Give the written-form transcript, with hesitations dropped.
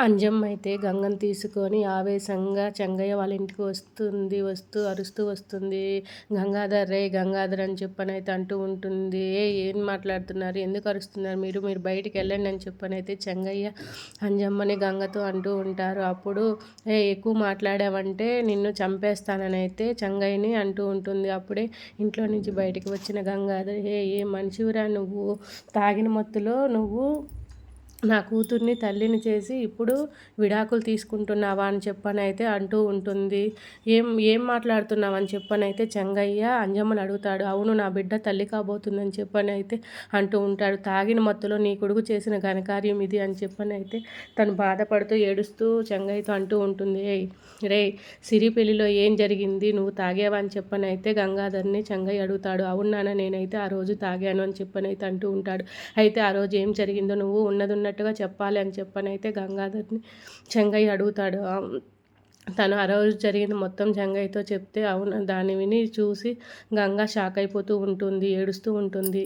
అంజమ్మ అయితే గంగని తీసుకొని ఆవేశంగా చెంగయ్య వాళ్ళ ఇంటికి వస్తూ అరుస్తూ వస్తుంది. గంగాధర్ రే గంగాధర్ అని చెప్పనైతే అంటూ ఉంటుంది. ఏం మాట్లాడుతున్నారు, ఎందుకు అరుస్తున్నారు మీరు, మీరు బయటికి వెళ్ళండి అని చెప్పనైతే చెంగయ్య అంజమ్మని గంగతో అంటూ ఉంటారు. అప్పుడు ఎక్కువ మాట్లాడావంటే నిన్ను చంపేస్తానని అయితే చెంగయ్యని అంటూ ఉంటుంది. అప్పుడే ఇంట్లో నుంచి బయటికి వచ్చిన గంగాధర్ ఏ మనిషివిరా నువ్వు, తాగిన మత్తులో నువ్వు నా కూతుర్ని తల్లిని చేసి ఇప్పుడు విడాకులు తీసుకుంటున్నావా అని చెప్పనైతే అంటూ ఉంటుంది. ఏం ఏం మాట్లాడుతున్నావని చెప్పనైతే చెంగయ్య అంజమ్మని అడుగుతాడు. అవును, నా బిడ్డ తల్లి కాబోతుందని చెప్పనైతే అంటూ ఉంటాడు. తాగిన మత్తులో నీ కొడుకు చేసిన ఘనకార్యం ఇది అని చెప్పనైతే తను బాధపడుతూ ఏడుస్తూ చెంగయ్యతో అంటూ ఉంటుంది. రే సిరి పెళ్లిలో ఏం జరిగింది, నువ్వు తాగావా అని చెప్పనైతే గంగాధర్ని చెంగయ్య అడుగుతాడు. అవును నాన్న, నేనైతే ఆ రోజు తాగాను అని చెప్పనైతే అంటూ ఉంటాడు. అయితే ఆ రోజు ఏం జరిగిందో నువ్వు ఉన్నట్టుగా చెప్పాలి అని చెప్పనైతే గంగాధర్ని చెంగయ్య అడుగుతాడు. తను ఆ రోజు జరిగింది మొత్తం చెంగయ్యతో చెప్తే అవును దాన్ని విని చూసి గంగా షాక్ అయిపోతూ ఉంటుంది, ఏడుస్తూ ఉంటుంది.